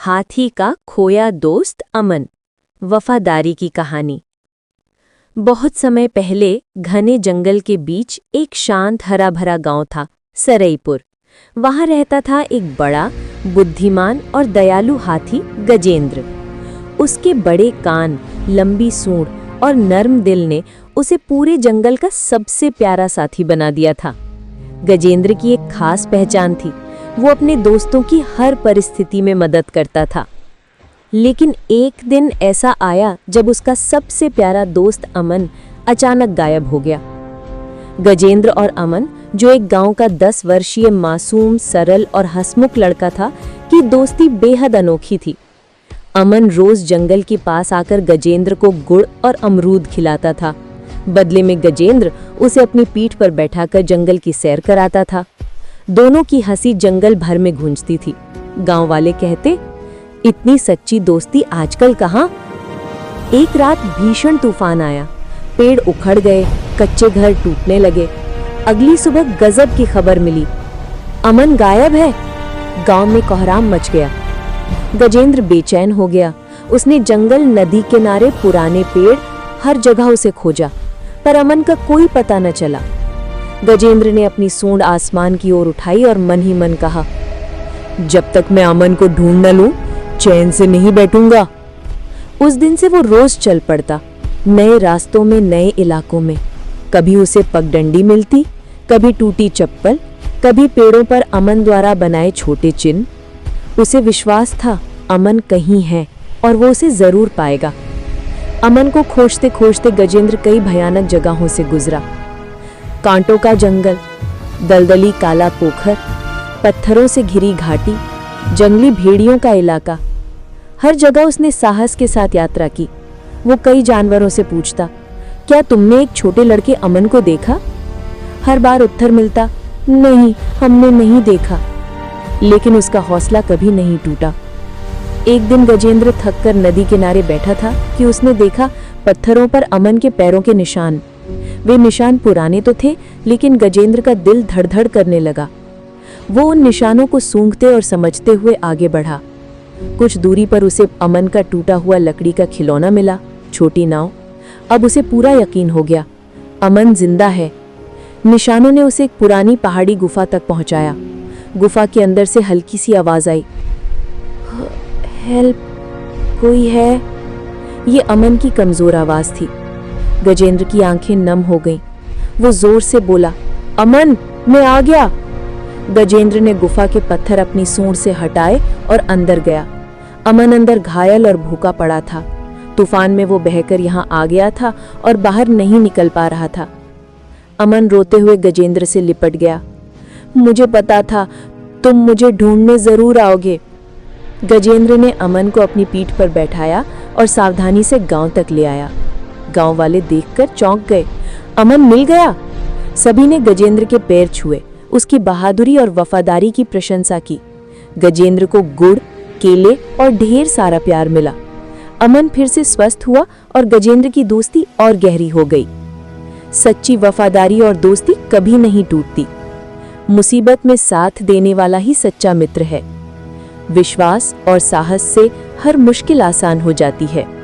हाथी का खोया दोस्त अमन। वफादारी की कहानी। बहुत समय पहले घने जंगल के बीच एक शांत हरा भरा गांव था, सरईपुर। वहां रहता था एक बड़ा, बुद्धिमान और दयालु हाथी, गजेंद्र। उसके बड़े कान, लंबी सूंड और नर्म दिल ने उसे पूरे जंगल का सबसे प्यारा साथी बना दिया था। गजेंद्र की एक खास पहचान थी, वो अपने दोस्तों की हर परिस्थिति में मदद करता था। लेकिन एक दिन ऐसा आया जब उसका सबसे प्यारा दोस्त अमन अचानक गायब हो गया। गजेंद्र और अमन, जो एक गांव का 10 वर्षीय मासूम, सरल और हंसमुख लड़का था, की दोस्ती बेहद अनोखी थी। अमन रोज जंगल के पास आकर गजेंद्र को गुड़ और अमरूद खिलाता था। बदले में गजेंद्र उसे अपनी पीठ पर बैठाकर जंगल की सैर कराता था। दोनों की हंसी जंगल भर में गूंजती थी। गांव वाले कहते, इतनी सच्ची दोस्ती आजकल कहाँ। एक रात भीषण तूफान आया, पेड़ उखड़ गए, कच्चे घर टूटने लगे। अगली सुबह गजब की खबर मिली, अमन गायब है। गांव में कोहराम मच गया। गजेंद्र बेचैन हो गया। उसने जंगल, नदी किनारे, पुराने पेड़, हर जगह उसे खोजा, पर अमन का कोई पता न चला। गजेंद्र ने अपनी सूंड आसमान की ओर उठाई और मन ही मन कहा, जब तक मैं अमन को ढूंढ न लूं, चैन से नहीं बैठूंगा। उस दिन से वो रोज चल पड़ता, नए रास्तों में, नए इलाकों में। कभी उसे पगडंडी मिलती, कभी टूटी चप्पल, कभी पेड़ों पर अमन द्वारा बनाए छोटे चिन्ह। उसे विश्वास था अमन कहीं है और वो उसे जरूर पाएगा। अमन को खोजते खोजते गजेंद्र कई भयानक जगहों से गुजरा। कांटों का जंगल, दलदली काला पोखर, पत्थरों से घिरी घाटी, जंगली भेड़ियों का इलाका। हर जगह उसने साहस के साथ यात्रा की। वो कई जानवरों से पूछता, क्या तुमने एक छोटे लड़के अमन को देखा? हर बार उत्तर मिलता, नहीं, हमने नहीं देखा। लेकिन उसका हौसला कभी नहीं टूटा। एक दिन गजेंद्र थककर नदी किनारे बैठा था कि उसने देखा पत्थरों पर अमन के पैरों के निशान। वे निशान पुराने तो थे, लेकिन गजेंद्र का दिल धड़-धड़ करने लगा। वो उन निशानों को सूंघते और समझते हुए आगे बढ़ा। कुछ दूरी पर उसे अमन का टूटा हुआ लकड़ी का खिलौना मिला, छोटी नाव। अब उसे पूरा यकीन हो गया, अमन जिंदा है। निशानों ने उसे एक पुरानी पहाड़ी गुफा तक पहुंचाया। गुफा के अंदर से हल्की सी आवाज आई, हेल्प, कोई है? ये अमन की कमजोर आवाज थी। गजेंद्र की आंखें नम हो गईं। वो जोर से बोला, अमन, मैं आ गया। गजेंद्र ने गुफा के पत्थर अपनी सूंड से हटाए और अंदर गया। अमन अंदर घायल और भूखा पड़ा था। तूफान में वो बहकर यहाँ आ गया था और बाहर नहीं निकल पा रहा था। अमन रोते हुए गजेंद्र से लिपट गया, मुझे पता था तुम मुझे ढूंढने जरूर आओगे। गजेंद्र ने अमन को अपनी पीठ पर बैठाया और सावधानी से गांव तक ले आया। गांव वाले देखकर चौंक गए, अमन मिल गया। सभी ने गजेंद्र के पैर छुए, उसकी बहादुरी और वफादारी की प्रशंसा की। गजेंद्र को गुड़, केले और ढेर सारा प्यार मिला। अमन फिर से स्वस्थ हुआ और गजेंद्र की दोस्ती और गहरी हो गई। सच्ची वफादारी और दोस्ती कभी नहीं टूटती। मुसीबत में साथ देने वाला ही सच्चा मित्र है। विश्वास और साहस से हर मुश्किल आसान हो जाती है।